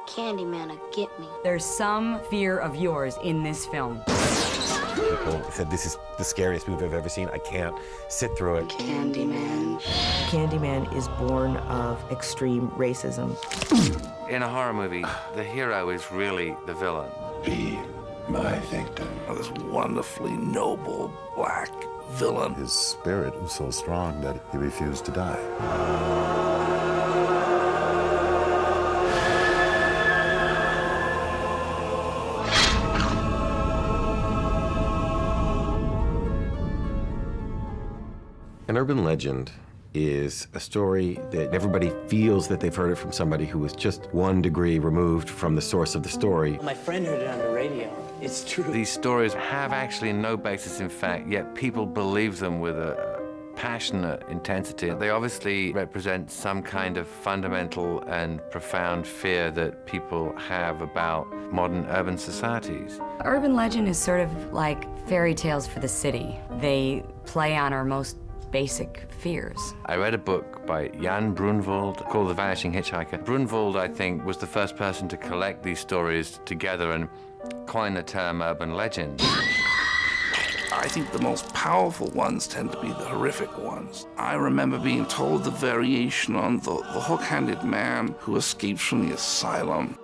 Candyman will get me. There's some fear of yours in this film. People said, this is the scariest movie I've ever seen. I can't sit through it. Candyman. Candyman is born of extreme racism. In a horror movie, the hero is really the villain. Be my victim. This wonderfully noble black villain. His spirit was so strong that he refused to die. An urban legend is a story that everybody feels that they've heard it from somebody who was just 1 degree removed from the source of the story. My friend heard it on the radio. It's true. These stories have actually no basis in fact, yet people believe them with a passionate intensity. They obviously represent some kind of fundamental and profound fear that people have about modern urban societies. Urban legend is sort of like fairy tales for the city. They play on our most basic fears. I read a book by Jan Brunvold called The Vanishing Hitchhiker. Brunvold, I think, was the first person to collect these stories together and coin the term urban legend. I think the most powerful ones tend to be the horrific ones. I remember being told the variation on the hook-handed man who escapes from the asylum.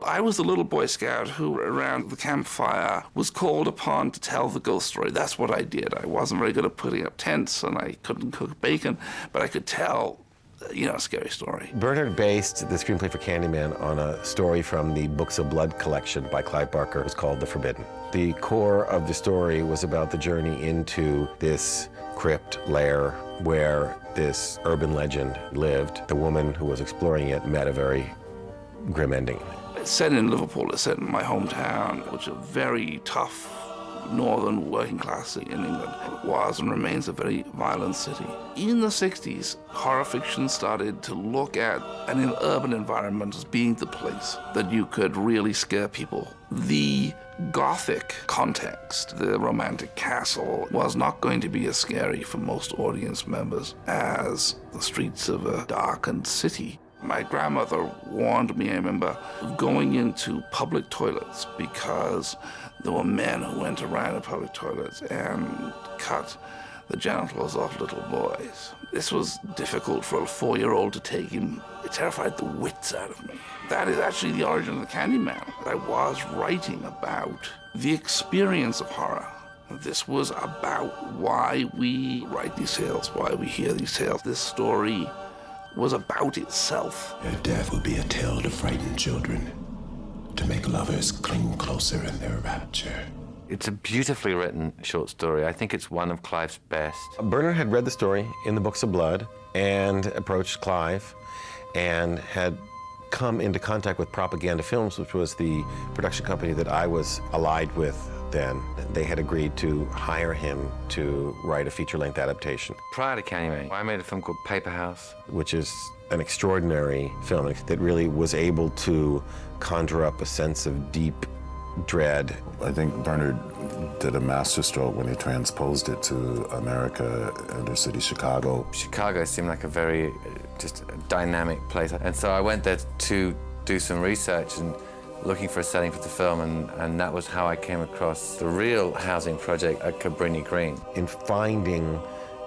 I was the little Boy Scout who, around the campfire, was called upon to tell the ghost story. That's what I did. I wasn't very good at putting up tents, and I couldn't cook bacon, but I could tell, a scary story. Bernard based the screenplay for Candyman on a story from the Books of Blood collection by Clive Barker. It was called The Forbidden. The core of the story was about the journey into this crypt lair where this urban legend lived. The woman who was exploring it met a very grim ending. It's set in Liverpool, it's set in my hometown, which is a very tough northern working class city in England. It was and remains a very violent city. In the 60s, horror fiction started to look at an urban environment as being the place that you could really scare people. The Gothic context, the romantic castle, was not going to be as scary for most audience members as the streets of a darkened city. My grandmother warned me, I remember, of going into public toilets because there were men who went around the public toilets and cut the genitals off little boys. This was difficult for a 4-year-old to take in. It terrified the wits out of me. That is actually the origin of the Candyman. I was writing about the experience of horror. This was about why we write these tales, why we hear these tales. This story was about itself. Your death will be a tale to frighten children, to make lovers cling closer in their rapture. It's a beautifully written short story. I think it's one of Clive's best. Bernard had read the story in the Books of Blood and approached Clive and had come into contact with Propaganda Films, which was the production company that I was allied with then. They had agreed to hire him to write a feature-length adaptation. Prior to Candyman, I made a film called Paper House, which is an extraordinary film that really was able to conjure up a sense of deep dread. I think Bernard did a masterstroke when he transposed it to America, inner city Chicago. Chicago seemed like a very just a dynamic place. And so I went there to do some research and looking for a setting for the film, and that was how I came across the real housing project at Cabrini Green. In finding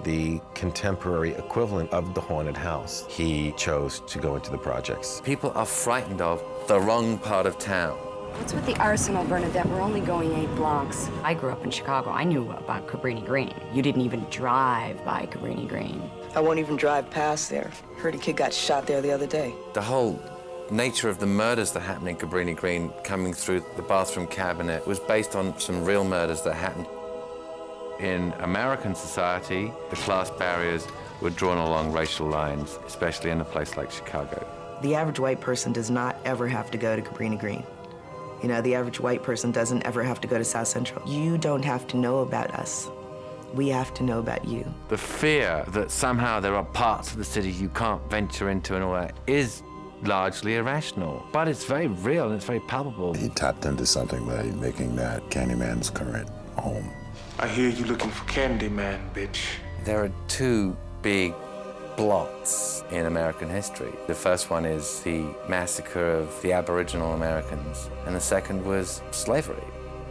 the contemporary equivalent of the haunted house, he chose to go into the projects. People are frightened of the wrong part of town. What's with the arsenal, Bernadette? We're only going 8 blocks. I grew up in Chicago. I knew about Cabrini Green. You didn't even drive by Cabrini Green. I won't even drive past there. Heard a kid got shot there the other day. The whole nature of the murders that happened in Cabrini Green coming through the bathroom cabinet was based on some real murders that happened. In American society, the class barriers were drawn along racial lines, especially in a place like Chicago. The average white person does not ever have to go to Cabrini Green. You know, the average white person doesn't ever have to go to South Central. You don't have to know about us. We have to know about you. The fear that somehow there are parts of the city you can't venture into and all that is largely irrational, but it's very real and it's very palpable. He tapped into something by making that Candyman's current home. I hear you looking for Candyman, bitch. There are 2 big blots in American history. The first one is the massacre of the Aboriginal Americans, and the second was slavery.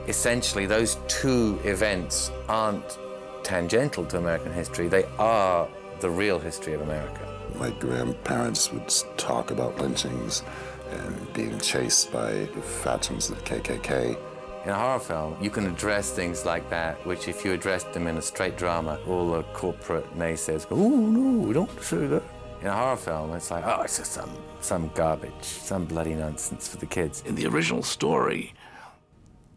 Essentially, those two events aren't tangential to American history, they are the real history of America. My grandparents would talk about lynchings and being chased by the phantoms of the KKK. In a horror film, you can address things like that, which if you addressed them in a straight drama, all the corporate naysayers go, oh, no, don't say that. In a horror film, it's like, oh, it's just some garbage, some bloody nonsense for the kids. In the original story,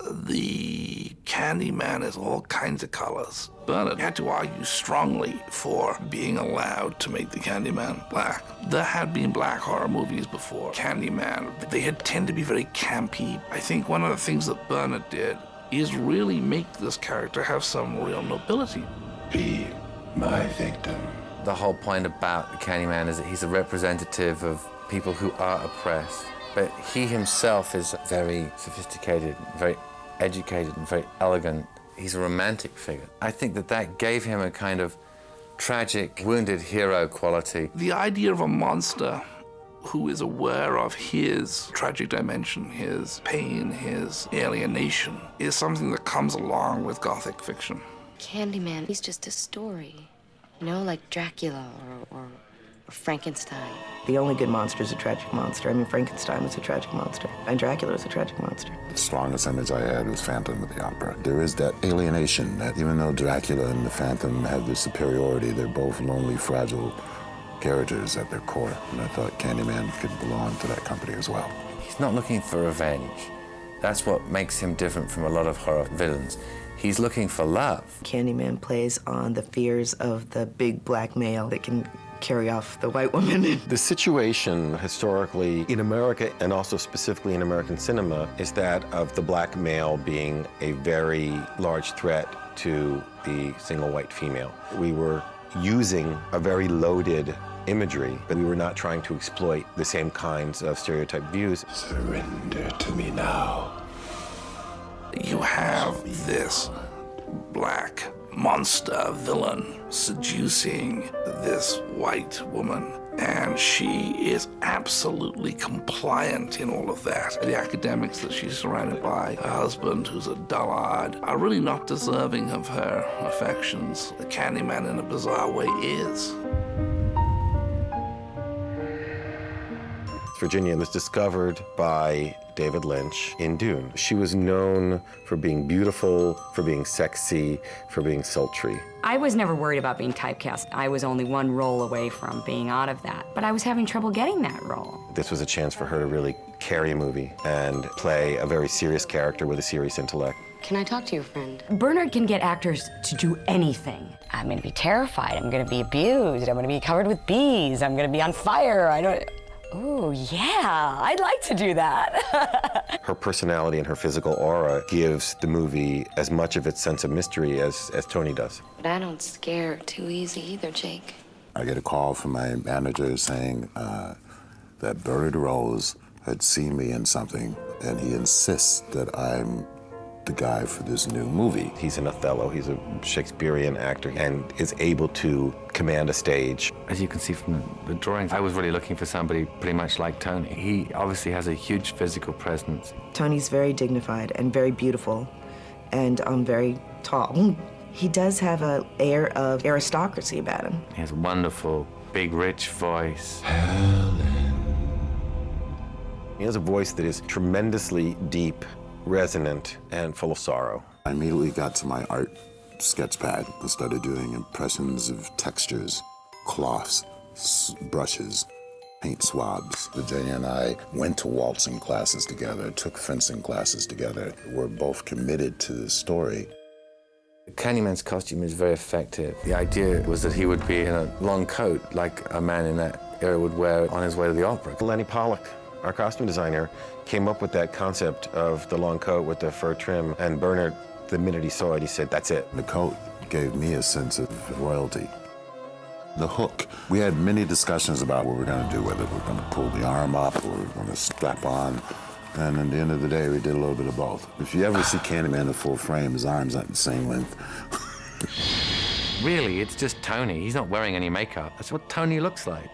the Candyman is all kinds of colors. Bernard had to argue strongly for being allowed to make the Candyman black. There had been black horror movies before Candyman. They had tend to be very campy. I think one of the things that Bernard did is really make this character have some real nobility. Be my victim. The whole point about the Candyman is that he's a representative of people who are oppressed. But he himself is very sophisticated, very educated, and very elegant. He's a romantic figure. I think that gave him a kind of tragic, wounded hero quality. The idea of a monster who is aware of his tragic dimension, his pain, his alienation, is something that comes along with Gothic fiction. Candyman, he's just a story. You know, like Dracula or Frankenstein. The only good monster is a tragic monster. I mean, Frankenstein was a tragic monster, and Dracula was a tragic monster. The strongest image I had was Phantom of the Opera. There is that alienation that even though Dracula and the Phantom have the superiority, they're both lonely, fragile characters at their core. And I thought Candyman could belong to that company as well. He's not looking for revenge. That's what makes him different from a lot of horror villains. He's looking for love. Candyman plays on the fears of the big black male that can carry off the white woman. The situation historically in America, and also specifically in American cinema, is that of the black male being a very large threat to the single white female. We were using a very loaded imagery, but we were not trying to exploit the same kinds of stereotyped views. Surrender to me now. You have this black monster villain seducing this white woman, and she is absolutely compliant in all of that. The academics that she's surrounded by, her husband, who's a dullard, are really not deserving of her affections. The Candyman, in a bizarre way, is. Virginia was discovered by David Lynch in Dune. She was known for being beautiful, for being sexy, for being sultry. I was never worried about being typecast. I was only one role away from being out of that, but I was having trouble getting that role. This was a chance for her to really carry a movie and play a very serious character with a serious intellect. Can I talk to your friend? Bernard can get actors to do anything. I'm gonna be terrified, I'm gonna be abused, I'm gonna be covered with bees, I'm gonna be on fire, Oh, yeah, I'd like to do that. Her personality and her physical aura gives the movie as much of its sense of mystery as Tony does. But I don't scare too easy either, Jake. I get a call from my manager saying that Bernard Rose had seen me in something, and he insists that I'm the guy for this new movie. He's an Othello, he's a Shakespearean actor, and is able to command a stage. As you can see from the drawings, I was really looking for somebody pretty much like Tony. He obviously has a huge physical presence. Tony's very dignified and very beautiful, and very tall. He does have an air of aristocracy about him. He has a wonderful, big, rich voice. He has a voice that is tremendously deep, resonant, and full of sorrow. I immediately got to my art sketch pad and started doing impressions of textures, cloths, brushes, paint swabs. Virginia and I went to waltzing classes together, took fencing classes together. We're both committed to the story. Candyman's costume is very effective. The idea was that he would be in a long coat like a man in that era would wear on his way to the opera. Lenny Pollock, our costume designer, came up with that concept of the long coat with the fur trim, and Bernard, the minute he saw it, he said, that's it. The coat gave me a sense of royalty. The hook, we had many discussions about what we're gonna do, whether we're gonna pull the arm up or we're gonna strap on, and at the end of the day, we did a little bit of both. If you ever see Candyman in full frame, his arm's not the same length. really, it's just Tony. He's not wearing any makeup. That's what Tony looks like.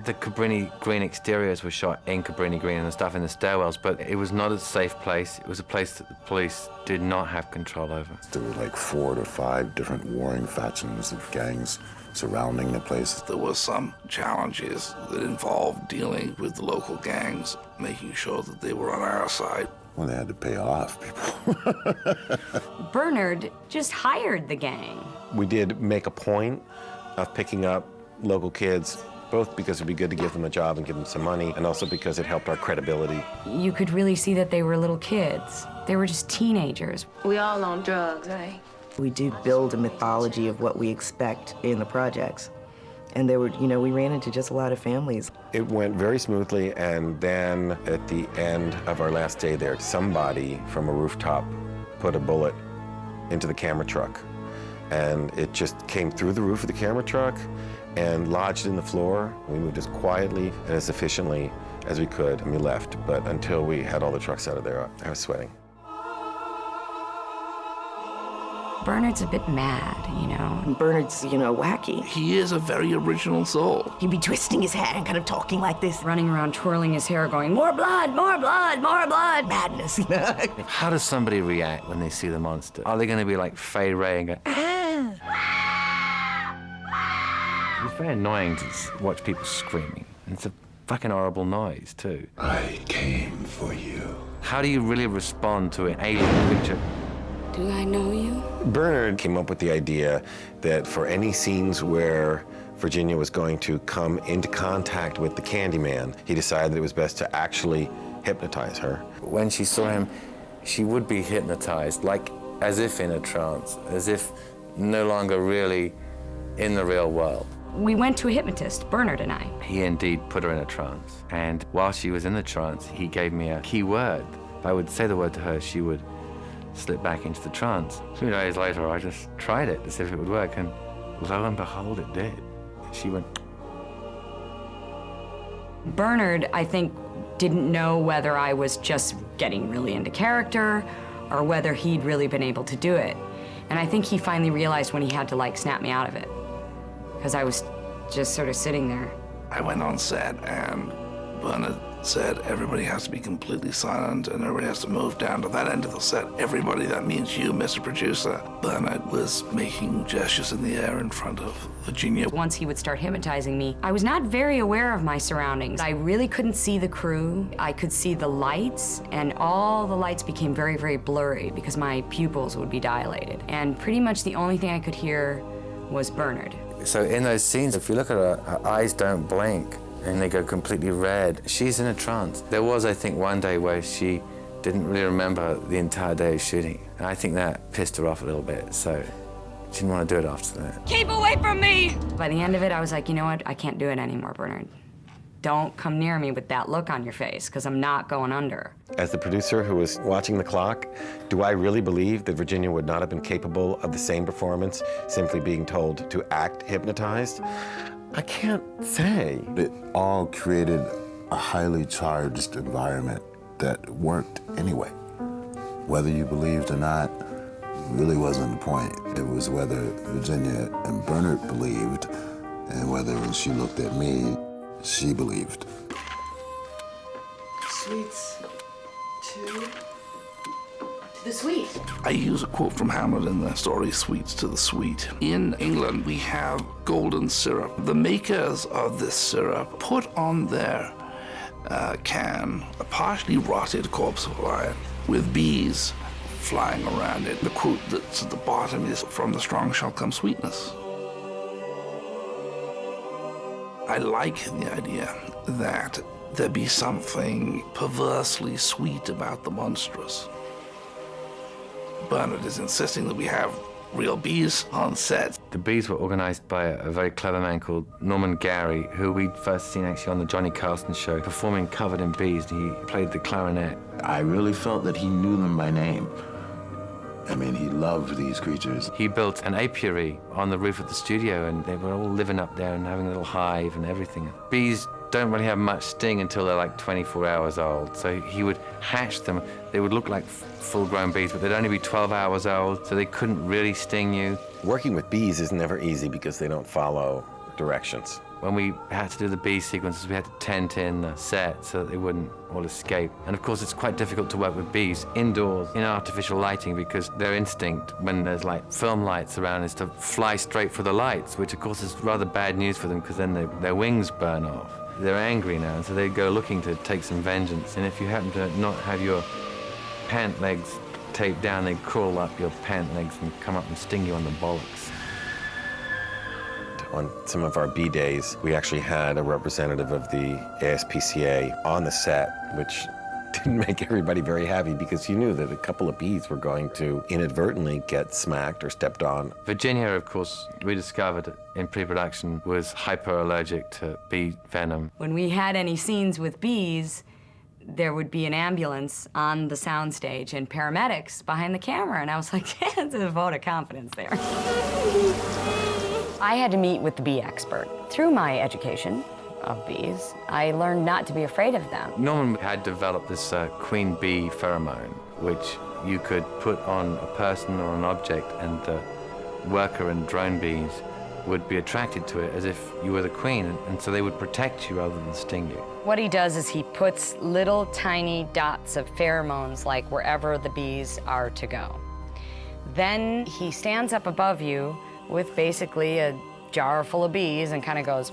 The Cabrini Green exteriors were shot in Cabrini Green and the stuff in the stairwells, but it was not a safe place. It was a place that the police did not have control over. There were like 4 to 5 different warring factions of gangs surrounding the place. There were some challenges that involved dealing with the local gangs, making sure that they were on our side. Well, they had to pay off people. Bernard just hired the gang. We did make a point of picking up local kids, both because it'd be good to give them a job and give them some money, and also because it helped our credibility. You could really see that they were little kids. They were just teenagers. We all on drugs, right? We do build a mythology of what we expect in the projects. And there were, we ran into just a lot of families. It went very smoothly, and then at the end of our last day there, somebody from a rooftop put a bullet into the camera truck. And it just came through the roof of the camera truck and lodged in the floor. We moved as quietly and as efficiently as we could, and we left. But until we had all the trucks out of there, I was sweating. Bernard's a bit mad, And Bernard's, wacky. He is a very original soul. He'd be twisting his hair and kind of talking like this. Running around twirling his hair going, more blood, more blood, more blood. Madness. How does somebody react when they see the monster? Are they going to be like Fay Ray and go, ah? It's very annoying to watch people screaming. And it's a fucking horrible noise, too. I came for you. How do you really respond to an alien creature? Do I know you? Bernard came up with the idea that for any scenes where Virginia was going to come into contact with the Candyman, he decided that it was best to actually hypnotize her. When she saw him, she would be hypnotized, like as if in a trance, as if no longer really in the real world. We went to a hypnotist, Bernard and I. He indeed put her in a trance. And while she was in the trance, he gave me a key word. If I would say the word to her, she would slip back into the trance. 2 days later, I just tried it to see if it would work, and lo and behold, it did. She went. Bernard, I think, didn't know whether I was just getting really into character or whether he'd really been able to do it. And I think he finally realized when he had to, snap me out of it, because I was just sort of sitting there. I went on set, and Bernard said everybody has to be completely silent and everybody has to move down to that end of the set. Everybody, that means you, Mr. Producer. Bernard was making gestures in the air in front of Virginia. Once he would start hypnotizing me, I was not very aware of my surroundings. I really couldn't see the crew. I could see the lights, and all the lights became very, very blurry because my pupils would be dilated. And pretty much the only thing I could hear was Bernard. So in those scenes, if you look at her eyes don't blink, and they go completely red. She's in a trance. There was, I think, one day where she didn't really remember the entire day of shooting. And I think that pissed her off a little bit, so she didn't want to do it after that. Keep away from me! By the end of it, I was like, you know what? I can't do it anymore, Bernard. Don't come near me with that look on your face, because I'm not going under. As the producer who was watching the clock, do I really believe that Virginia would not have been capable of the same performance simply being told to act hypnotized? I can't say. It all created a highly charged environment that worked anyway. Whether you believed or not really wasn't the point. It was whether Virginia and Bernard believed, and whether when she looked at me, she believed. Sweets to the sweet. I use a quote from Hamlet in the story, Sweets to the Sweet. In England, we have golden syrup. The makers of this syrup put on their can a partially rotted corpse of a lion with bees flying around it. The quote that's at the bottom is, "From the strong shall come sweetness." I like the idea that there be something perversely sweet about the monstrous. Bernard is insisting that we have real bees on set. The bees were organized by a very clever man called Norman Gary, who we'd first seen actually on the Johnny Carson show, performing covered in bees. He played the clarinet. I really felt that he knew them by name. I mean, he loved these creatures. He built an apiary on the roof of the studio, and they were all living up there and having a little hive and everything. Bees don't really have much sting until they're like 24 hours old. So he would hatch them. They would look like full-grown bees, but they'd only be 12 hours old, so they couldn't really sting you. Working with bees is never easy because they don't follow directions. When we had to do the bee sequences, we had to tent in the set so that they wouldn't all escape. And of course, it's quite difficult to work with bees indoors in artificial lighting because their instinct, when there's like film lights around, is to fly straight for the lights, which of course is rather bad news for them because then their wings burn off. They're angry now, and so they go looking to take some vengeance. And if you happen to not have your pant legs taped down, they crawl up your pant legs and come up and sting you on the bollocks. On some of our bee days, we actually had a representative of the ASPCA on the set, which didn't make everybody very happy because you knew that a couple of bees were going to inadvertently get smacked or stepped on. Virginia, of course, we discovered in pre-production, was hyperallergic to bee venom. When we had any scenes with bees, there would be an ambulance on the soundstage and paramedics behind the camera, and I was like, that's a vote of confidence there. I had to meet with the bee expert. Through my education of bees, I learned not to be afraid of them. Norman had developed this queen bee pheromone, which you could put on a person or an object, and the worker and drone bees would be attracted to it as if you were the queen, and so they would protect you rather than sting you. What he does is he puts little tiny dots of pheromones like wherever the bees are to go. Then he stands up above you with basically a jar full of bees and kind of goes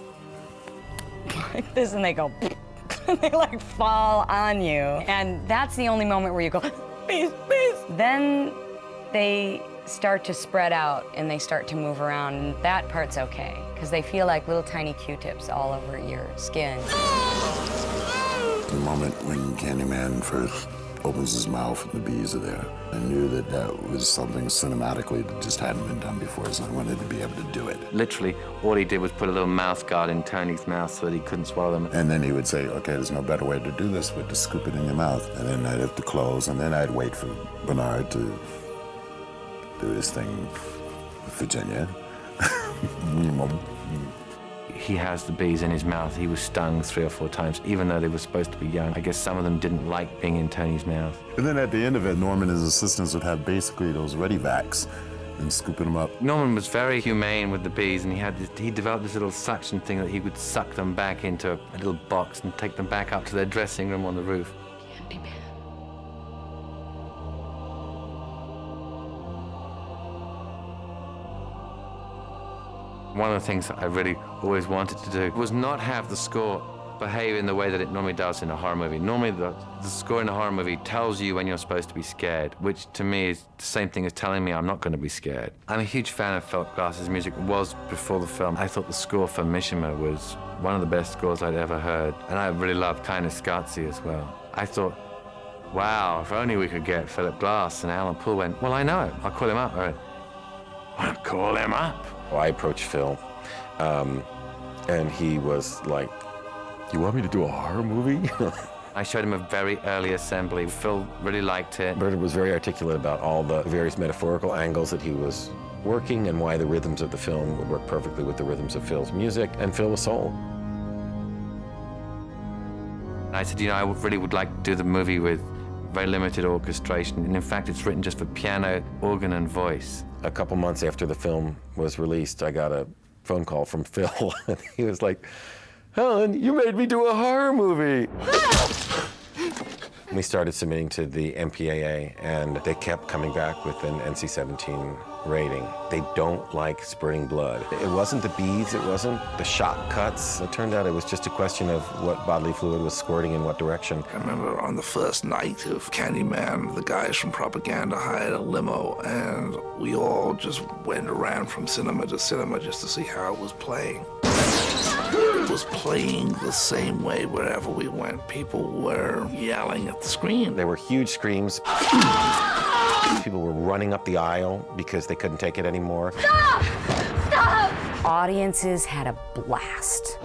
like this, and they go and they like fall on you. And that's the only moment where you go, bees, bees. Then they start to spread out and they start to move around, and that part's okay, because they feel like little tiny Q-tips all over your skin. The moment when Candyman first opens his mouth and the bees are there, I knew that that was something cinematically that just hadn't been done before, so I wanted to be able to do it. Literally, all he did was put a little mouth guard in Tony's mouth so that he couldn't swallow them. And then he would say, okay, there's no better way to do this but to scoop it in your mouth. And then I'd have to close, and then I'd wait for Bernard to do his thing with Virginia. He has the bees in his mouth. He was stung 3 or 4 times, even though they were supposed to be young. I guess some of them didn't like being in Tony's mouth. And then at the end of it, Norman and his assistants would have basically those ready vacs and scooping them up. Norman was very humane with the bees, and he developed this little suction thing that he would suck them back into a little box and take them back up to their dressing room on the roof. Candyman. One of the things that I really always wanted to do was not have the score behave in the way that it normally does in a horror movie. Normally, the score in a horror movie tells you when you're supposed to be scared, which to me is the same thing as telling me I'm not going to be scared. I'm a huge fan of Philip Glass's music. It was before the film. I thought the score for Mishima was one of the best scores I'd ever heard, and I really loved Kinda Skazi as well. I thought, wow, if only we could get Philip Glass. And Alan Poole went, well, I know it. I'll call him up. I went, I'll call him up. Well, I approached Phil, and he was like, you want me to do a horror movie? I showed him a very early assembly. Phil really liked it. Bernard was very articulate about all the various metaphorical angles that he was working and why the rhythms of the film would work perfectly with the rhythms of Phil's music, and Phil was sold. I said, you know, I really would like to do the movie with very limited orchestration, and in fact, it's written just for piano, organ, and voice. A couple months after the film was released, I got a phone call from Phil, and he was like, Helen, you made me do a horror movie. We started submitting to the MPAA, and they kept coming back with an NC-17 rating. They don't like spurting blood. It wasn't the beads, it wasn't the shot cuts. It turned out it was just a question of what bodily fluid was squirting in what direction. I remember on the first night of Candyman, the guys from propaganda hired a limo, and we all just went around from cinema to cinema just to see how it was playing. It was playing the same way wherever we went. People were yelling at the screen. There were huge screams. People were running up the aisle because they couldn't take it anymore. Stop! Stop! Audiences had a blast.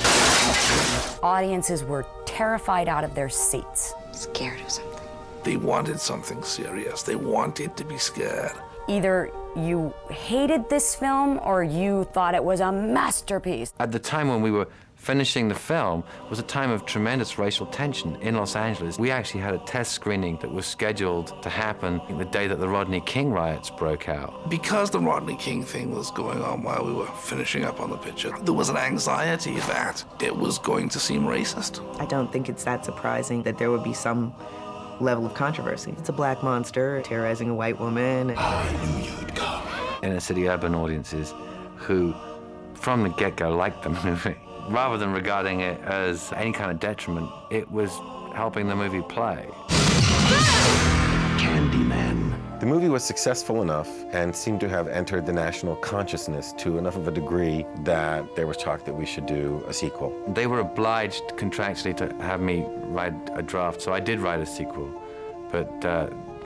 Audiences were terrified out of their seats. Scared of something. They wanted something serious. They wanted to be scared. Either you hated this film or you thought it was a masterpiece. At the time when we were Finishing the film was a time of tremendous racial tension in Los Angeles. We actually had a test screening that was scheduled to happen the day that the Rodney King riots broke out. Because the Rodney King thing was going on while we were finishing up on the picture, there was an anxiety that it was going to seem racist. I don't think it's that surprising that there would be some level of controversy. It's a black monster terrorizing a white woman. I knew you'd come. Inner city urban audiences who, from the get-go, liked the movie. Rather than regarding it as any kind of detriment, it was helping the movie play. Candyman. The movie was successful enough and seemed to have entered the national consciousness to enough of a degree that there was talk that we should do a sequel. They were obliged contractually to have me write a draft, so I did write a sequel, but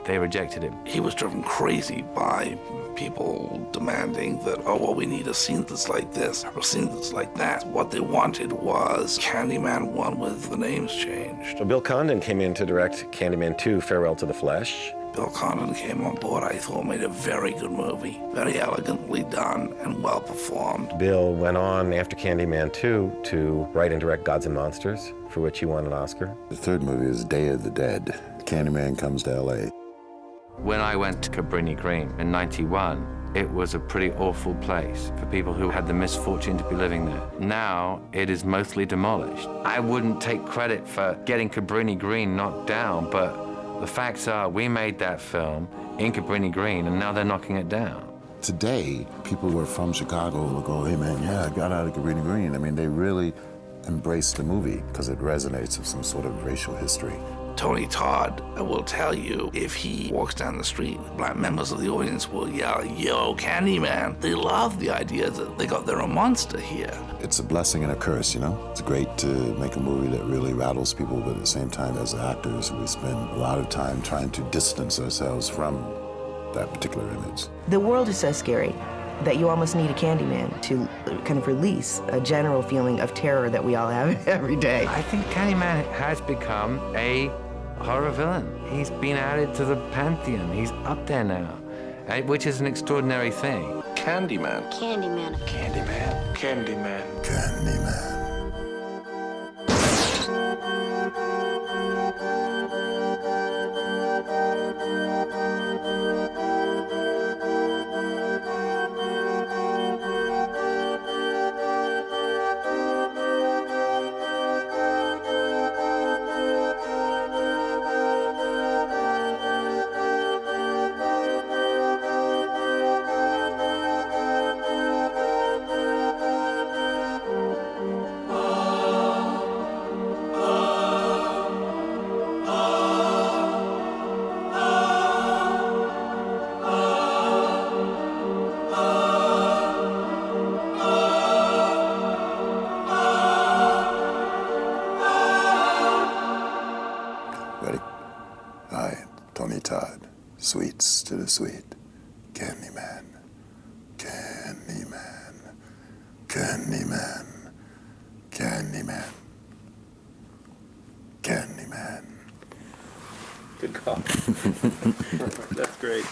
they rejected it. He was driven crazy by people demanding that, oh, well, we need a scene that's like this, or a scene that's like that. What they wanted was Candyman 1 with the names changed. So Bill Condon came in to direct Candyman 2, Farewell to the Flesh. Bill Condon came on board, I thought, made a very good movie, very elegantly done and well performed. Bill went on after Candyman 2 to write and direct Gods and Monsters, for which he won an Oscar. The third movie is Day of the Dead. Candyman comes to LA. When I went to Cabrini Green in '91, it was a pretty awful place for people who had the misfortune to be living there. Now, it is mostly demolished. I wouldn't take credit for getting Cabrini Green knocked down, but the facts are we made that film in Cabrini Green, and now they're knocking it down. Today, people who are from Chicago will go, hey man, yeah, I got out of Cabrini Green. I mean, they really embrace the movie because it resonates with some sort of racial history. Tony Todd, I will tell you, if he walks down the street, black members of the audience will yell, yo, Candyman. They love the idea that they got their own monster here. It's a blessing and a curse, you know? It's great to make a movie that really rattles people, but at the same time, as actors, we spend a lot of time trying to distance ourselves from that particular image. The world is so scary that you almost need a Candyman to kind of release a general feeling of terror that we all have every day. I think Candyman has become a horror villain. He's been added to the pantheon. He's up there now, which is an extraordinary thing. Candyman. Candyman. Candyman. Candyman. Candyman. Ready? I, Tony Todd, sweets to the sweet. Candyman. Candyman. Candyman. Candyman. Candyman. Good call. That's great.